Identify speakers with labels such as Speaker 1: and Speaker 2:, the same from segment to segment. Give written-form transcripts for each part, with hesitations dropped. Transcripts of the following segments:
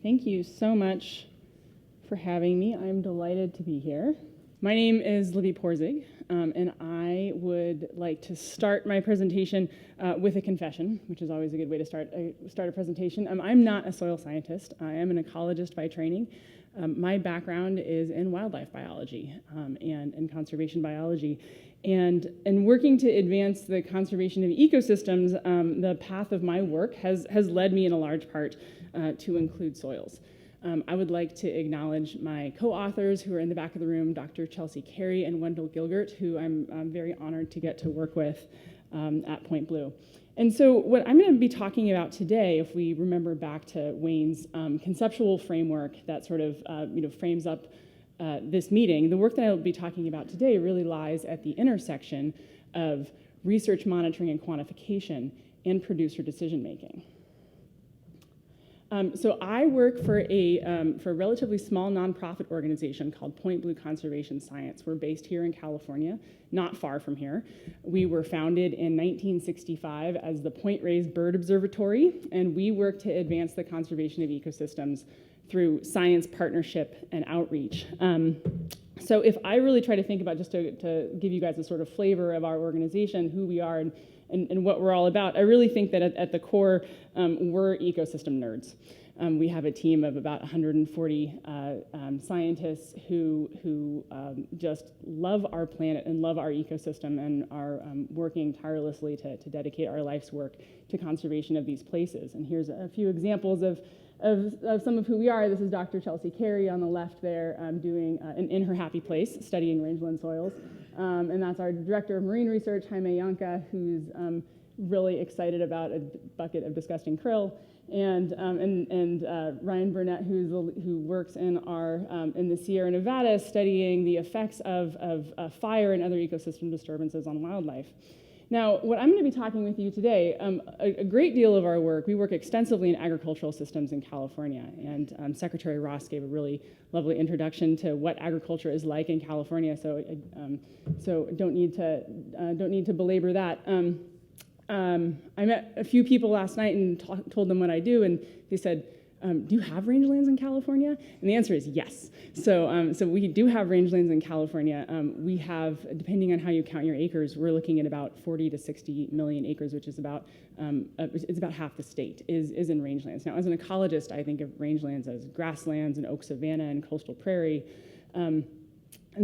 Speaker 1: Thank you so much for having me. I'm delighted to be here. My name is Libby Porzig, and I would like to start my presentation with a confession, which is always a good way to start a presentation. I'm not a soil scientist. I am an ecologist by training. My background is in wildlife biology and conservation biology. And working to advance the conservation of ecosystems, the path of my work has led me in a large part to include soils. I would like to acknowledge my co-authors who are in the back of the room, Dr. Chelsea Carey and Wendell Gilgert, who I'm very honored to get to work with at Point Blue. And so what I'm going to be talking about today, if we remember back to Wayne's conceptual framework that sort of frames up this meeting, the work that I'll be talking about today really lies at the intersection of research, monitoring, and quantification and producer decision-making. So I work for a relatively small nonprofit organization called Point Blue Conservation Science. We're based here in California, not far from here. We were founded in 1965 as the Point Reyes Bird Observatory, and we work to advance the conservation of ecosystems through science, partnership, and outreach. So if I really try to think about, just to give you guys a sort of flavor of our organization, who we are, and what we're all about, I really think that at the core, we're ecosystem nerds. We have a team of about 140 scientists who just love our planet and love our ecosystem and are working tirelessly to dedicate our life's work to conservation of these places. And here's a few examples of some of who we are. This is Dr. Chelsea Carey on the left there, doing in her happy place, studying rangeland soils. And that's our Director of Marine Research, Jaime Yanka, who's really excited about a bucket of disgusting krill. And Ryan Burnett, who works in the Sierra Nevada, studying the effects of fire and other ecosystem disturbances on wildlife. Now, what I'm going to be talking with you today, a great deal of our work, we work extensively in agricultural systems in California, and Secretary Ross gave a really lovely introduction to what agriculture is like in California, so don't need to belabor that. I met a few people last night and told them what I do, and they said, do you have rangelands in California? And the answer is yes. So we do have rangelands in California. We have, depending on how you count your acres, we're looking at about 40 to 60 million acres, which is about half the state is in rangelands. Now, as an ecologist, I think of rangelands as grasslands and oak savanna and coastal prairie. And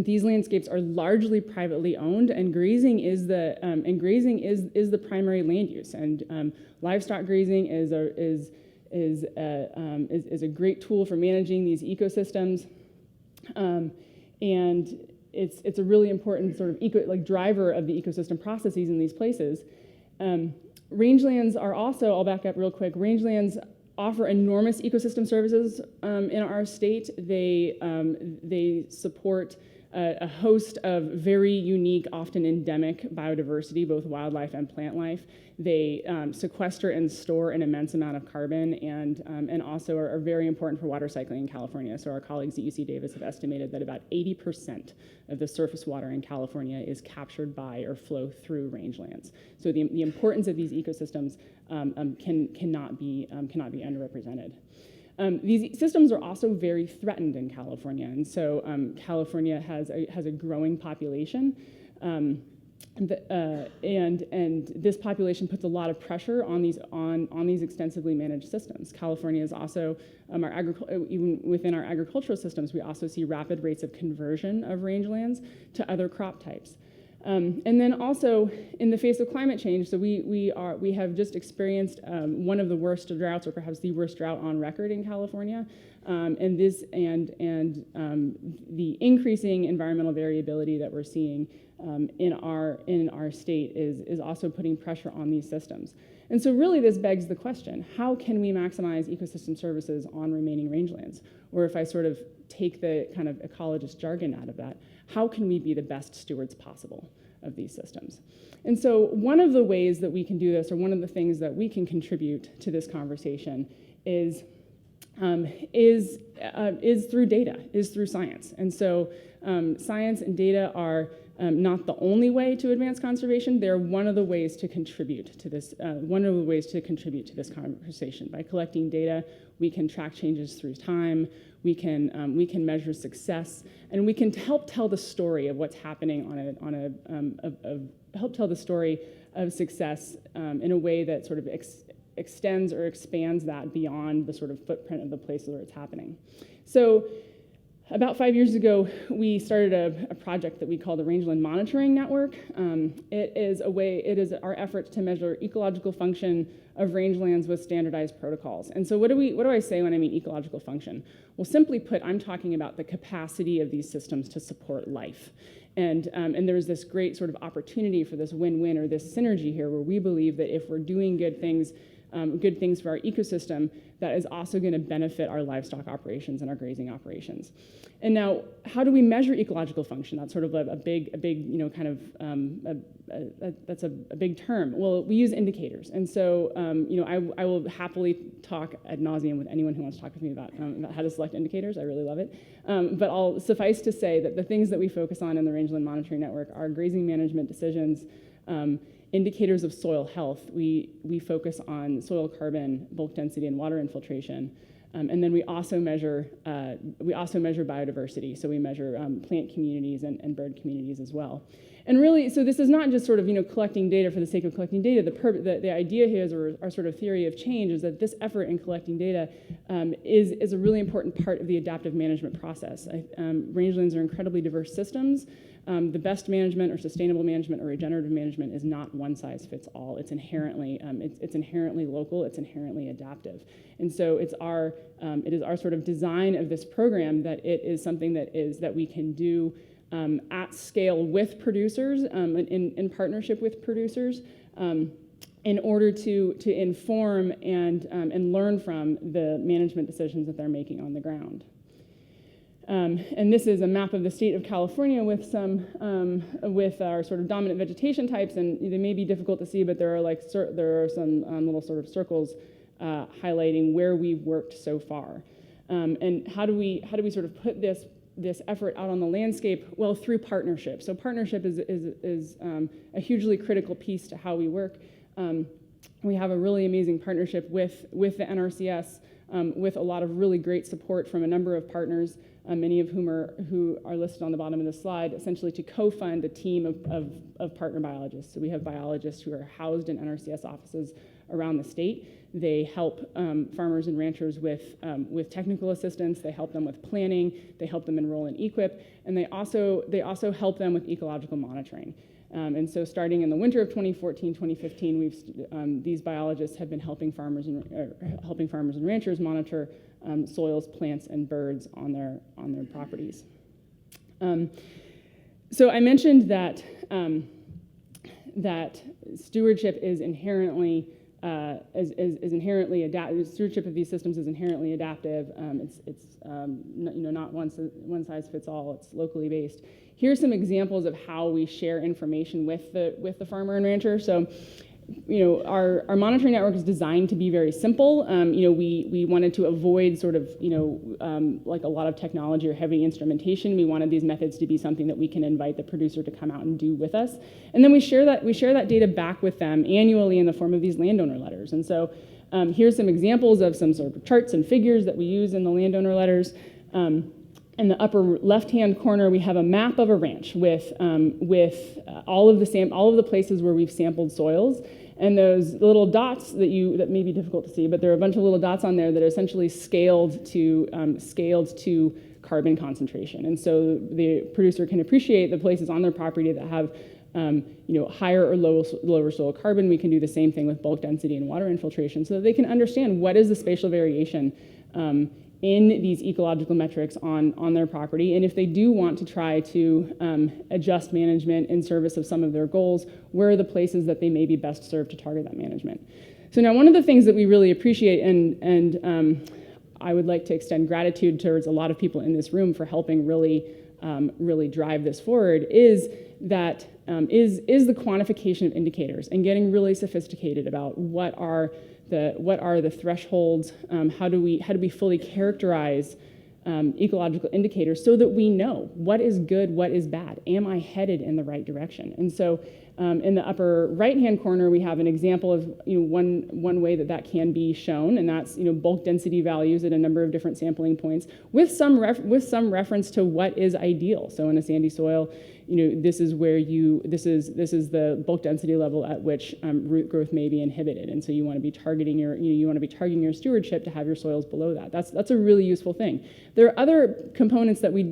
Speaker 1: these landscapes are largely privately owned, and grazing is the primary land use. And livestock grazing is a great tool for managing these ecosystems, and it's a really important sort of driver of the ecosystem processes in these places. Rangelands are also, I'll back up real quick, rangelands offer enormous ecosystem services in our state. They support a host of very unique, often endemic biodiversity, both wildlife and plant life. They sequester and store an immense amount of carbon, and also are very important for water cycling in California. So our colleagues at UC Davis have estimated that about 80% of the surface water in California is captured by or flow through rangelands. So the importance of these ecosystems cannot be underrepresented. These systems are also very threatened in California, and so California has a growing population, and this population puts a lot of pressure on these extensively managed systems. California is also even within our agricultural systems, we also see rapid rates of conversion of rangelands to other crop types. And then also in the face of climate change, so we have just experienced one of the worst droughts, or perhaps the worst drought on record in California, and the increasing environmental variability that we're seeing in our state is also putting pressure on these systems. And so really this begs the question: how can we maximize ecosystem services on remaining rangelands? Or if I sort of take the kind of ecologist jargon out of that, how can we be the best stewards possible of these systems? And so one of the ways that we can do this, or one of the things that we can contribute to this conversation is through data, is through science. And so science and data are not the only way to advance conservation. They're one of the ways to contribute to this. Conversation. By collecting data, we can track changes through time. We can measure success, and we can help tell the story of what's happening help tell the story of success in a way that sort of extends or expands that beyond the sort of footprint of the place where it's happening. So about 5 years ago, we started a project that we call the Rangeland Monitoring Network. It is our effort to measure ecological function of rangelands with standardized protocols. And so what do I say when I mean ecological function? Well, simply put, I'm talking about the capacity of these systems to support life. And there's this great sort of opportunity for this win-win or this synergy here where we believe that if we're doing good things for our ecosystem, that is also going to benefit our livestock operations and our grazing operations. And now, how do we measure ecological function? That's sort of a big, that's a big term. Well, we use indicators. And so, I will happily talk ad nauseum with anyone who wants to talk with me about how to select indicators. I really love it. But I'll suffice to say that the things that we focus on in the Rangeland Monitoring Network are grazing management decisions, indicators of soil health. We focus on soil carbon, bulk density, and water infiltration. And then we also measure biodiversity. So we measure plant communities and bird communities as well. And really, so this is not just sort of collecting data for the sake of collecting data. The idea here is, or our sort of theory of change, is that this effort in collecting data is a really important part of the adaptive management process. Rangelands are incredibly diverse systems. The best management or sustainable management or regenerative management is not one size fits all. It's inherently local. It's inherently adaptive, and so it is our sort of design of this program that it is something that we can do at scale with producers, in partnership with producers, in order to inform and learn from the management decisions that they're making on the ground. And this is a map of the state of California with our sort of dominant vegetation types, and they may be difficult to see, but there are some little sort of circles highlighting where we've worked so far. And how do we sort of put this effort out on the landscape? Well, through partnership. So partnership is a hugely critical piece to how we work. We have a really amazing partnership with the NRCS, with a lot of really great support from a number of partners, many of whom are listed on the bottom of the slide, essentially to co-fund a team of partner biologists. So we have biologists who are housed in NRCS offices around the state. They help farmers and ranchers with technical assistance. They help them with planning. They help them enroll in EQIP, and they also help them with ecological monitoring. And so starting in the winter of 2014-2015, these biologists have been helping farmers and ranchers monitor soils, plants, and birds on their properties. So I mentioned that stewardship is inherently adaptive. Stewardship of these systems is inherently adaptive. It's not one size fits all. It's locally based. Here's some examples of how we share information with the farmer and rancher. So, our monitoring network is designed to be very simple. We wanted to avoid sort of like a lot of technology or heavy instrumentation. We wanted these methods to be something that we can invite the producer to come out and do with us. And then we share that data back with them annually in the form of these landowner letters. And so here's some examples of some sort of charts and figures that we use in the landowner letters. In the upper left-hand corner, we have a map of a ranch with all of the places where we've sampled soils, and those little dots that may be difficult to see, but there are a bunch of little dots on there that are essentially scaled to carbon concentration. And so the producer can appreciate the places on their property that have higher or lower soil carbon. We can do the same thing with bulk density and water infiltration, so that they can understand what is the spatial variation in these ecological metrics on their property. And if they do want to try to adjust management in service of some of their goals, where are the places that they may be best served to target that management? So now one of the things that we really appreciate, and I would like to extend gratitude towards a lot of people in this room for helping really drive this forward, is the quantification of indicators and getting really sophisticated about what are the thresholds, how do we fully characterize ecological indicators so that we know what is good, what is bad. Am I headed in the right direction? And so in the upper right-hand corner, we have an example of one way that can be shown, and that's bulk density values at a number of different sampling points with some reference to what is ideal. So in a sandy soil, this is where this is the bulk density level at which root growth may be inhibited, and so you want to be targeting your stewardship to have your soils below that. That's a really useful thing. There are other components that we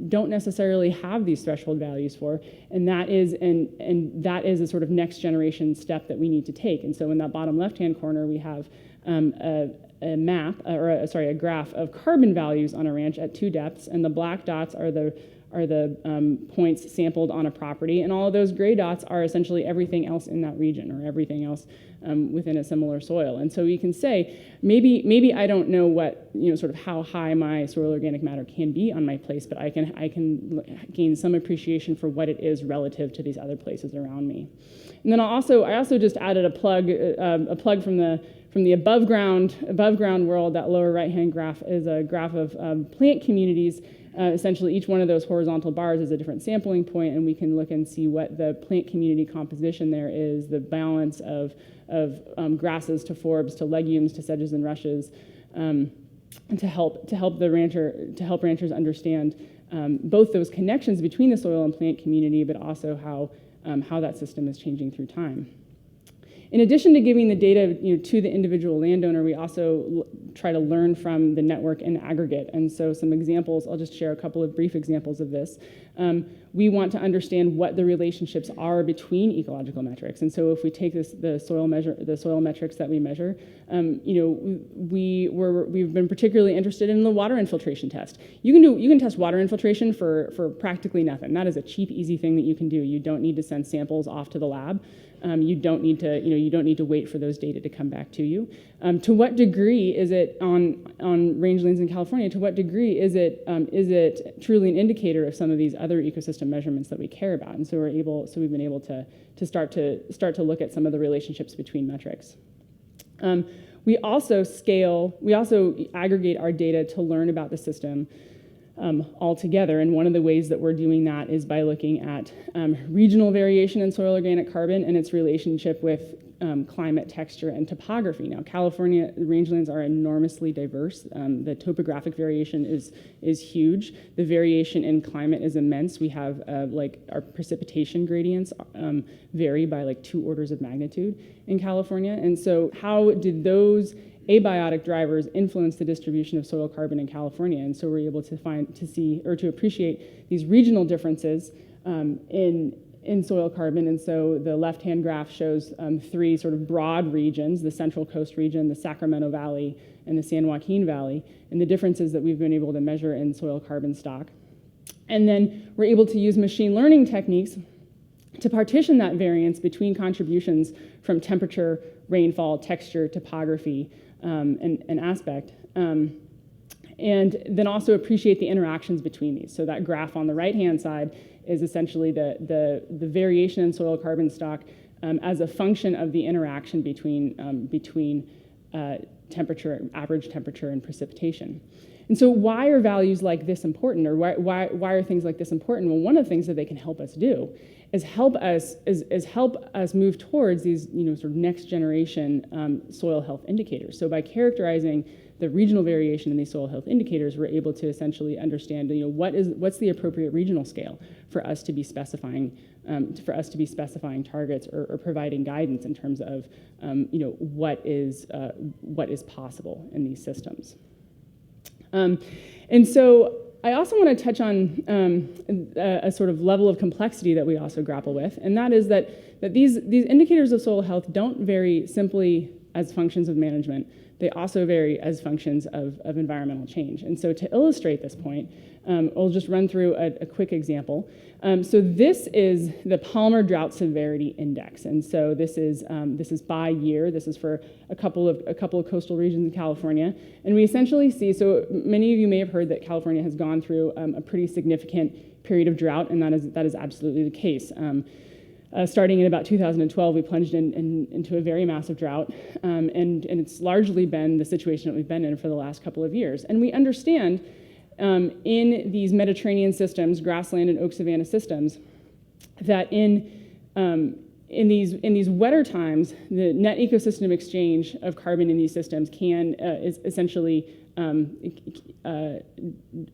Speaker 1: don't necessarily have these threshold values for, and that is a sort of next generation step that we need to take. And so in that bottom left-hand corner, we have a map, a graph of carbon values on a ranch at 2 depths, and the black dots are the points sampled on a property, and all of those gray dots are essentially everything else in that region or everything else within a similar soil. And so you can say, maybe I don't know what, sort of how high my soil organic matter can be on my place, but I can gain some appreciation for what it is relative to these other places around me. And then I also just added a plug from the above ground world. That lower right-hand graph is a graph of plant communities. Essentially, each one of those horizontal bars is a different sampling point, and we can look and see what the plant community composition there is, the balance of grasses to forbs to legumes to sedges and rushes, to help ranchers understand both those connections between the soil and plant community, but also how that system is changing through time. In addition to giving the data to the individual landowner, we also try to learn from the network in aggregate. And so some examples, I'll just share a couple of brief examples of this. We want to understand what the relationships are between ecological metrics. And so if we take the soil metrics that we measure, we've been particularly interested in the water infiltration test. You can test water infiltration for practically nothing. That is a cheap, easy thing that you can do. You don't need to send samples off to the lab. You don't need to wait for those data to come back to you. To what degree is it on rangelands in California? To what degree is it truly an indicator of some of these other ecosystem measurements that we care about? And so we've been able to start to look at some of the relationships between metrics. We also aggregate our data to learn about the system altogether, and one of the ways that we're doing that is by looking at regional variation in soil organic carbon and its relationship with climate, texture, and topography. Now, California rangelands are enormously diverse. The topographic variation is huge. The variation in climate is immense. We have our precipitation gradients vary by 2 orders of magnitude in California. And so how did those abiotic drivers influence the distribution of soil carbon in California? And so we're able to appreciate these regional differences in soil carbon. And so the left-hand graph shows 3 sort of broad regions: the Central Coast region, the Sacramento Valley, and the San Joaquin Valley, and the differences that we've been able to measure in soil carbon stock. And then we're able to use machine learning techniques to partition that variance between contributions from temperature, rainfall, texture, topography, and aspect, and then also appreciate the interactions between these. So that graph on the right-hand side is essentially the variation in soil carbon stock as a function of the interaction between temperature, average temperature, and precipitation. And so why are values like this important, or why are things like this important? Well, one of the things that they can help us do is help us move towards these sort of next generation soil health indicators. So by characterizing the regional variation in these soil health indicators, we're able to essentially understand what's the appropriate regional scale for us to be specifying targets or providing guidance in terms of what is possible in these systems. And so I also want to touch on a sort of level of complexity that we also grapple with, and that is that these indicators of soil health don't vary simply as functions of management. They also vary as functions of environmental change. And so to illustrate this point, I'll just run through a quick example. So this is the Palmer Drought Severity Index, and so this is by year. This is for a couple of coastal regions in California, and we essentially see. So many of you may have heard that California has gone through a pretty significant period of drought, and that is absolutely the case. Starting in about 2012, we plunged into a very massive drought, and it's largely been the situation that we've been in for the last couple of years. And we understand in these Mediterranean systems, grassland and oak savanna systems, that in these wetter times, the net ecosystem exchange of carbon in these systems is essentially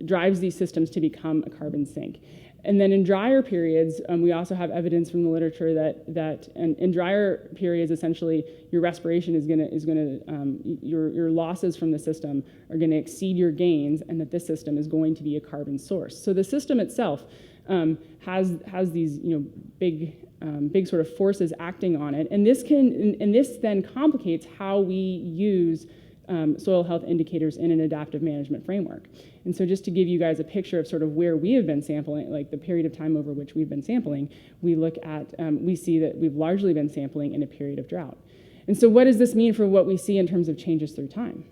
Speaker 1: drives these systems to become a carbon sink. And then in drier periods, we also have evidence from the literature that in drier periods, essentially, your respiration is gonna your losses from the system are gonna exceed your gains, and that this system is going to be a carbon source. So the system itself has these big sort of forces acting on it, and this then complicates how we use soil health indicators in an adaptive management framework. And so just to give you guys a picture of sort of where we have been sampling, like the period of time over which we've been sampling, we look at, we see that we've largely been sampling in a period of drought. And so what does this mean for what we see in terms of changes through time?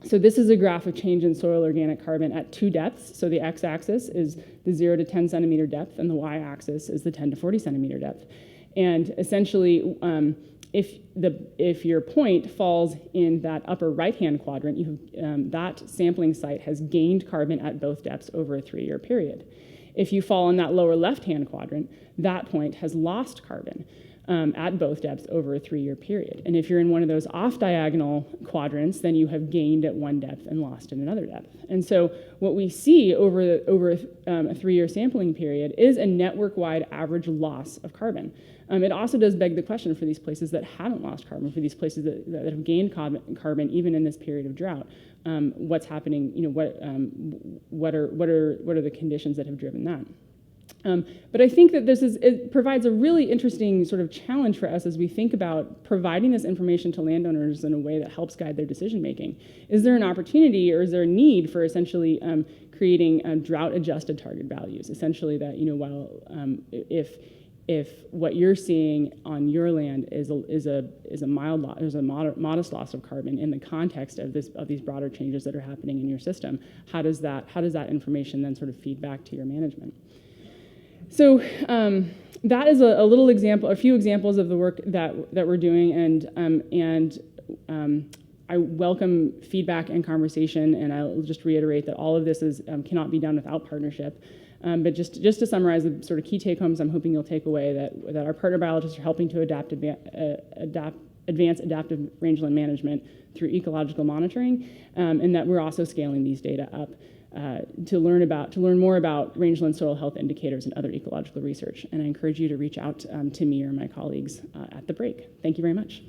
Speaker 1: So this is a graph of change in soil organic carbon at 2 depths. So the x-axis is the 0 to 10 centimeter depth, and the y-axis is the 10 to 40 centimeter depth. And essentially, if your point falls in that upper right-hand quadrant, that sampling site has gained carbon at both depths over a 3-year period. If you fall in that lower left-hand quadrant, that point has lost carbon at both depths over a 3-year period. And if you're in one of those off-diagonal quadrants, then you have gained at one depth and lost at another depth. And so what we see over a 3-year sampling period is a network-wide average loss of carbon. It also does beg the question for these places that haven't lost carbon, for these places that have gained carbon even in this period of drought. What's happening? What are the conditions that have driven that? But I think that it provides a really interesting sort of challenge for us as we think about providing this information to landowners in a way that helps guide their decision making. Is there an opportunity, or is there a need for essentially creating drought-adjusted target values? Essentially, that while if what you're seeing on your land is a modest loss of carbon in the context of these broader changes that are happening in your system, how does that information then sort of feed back to your management? So that is a little example, a few examples of the work that we're doing, and I welcome feedback and conversation, and I'll just reiterate that all of this cannot be done without partnership. But just to summarize the sort of key take-homes I'm hoping you'll take away, that our partner biologists are helping to advance adaptive rangeland management through ecological monitoring, and that we're also scaling these data up to learn more about rangeland soil health indicators and other ecological research. And I encourage you to reach out to me or my colleagues at the break. Thank you very much.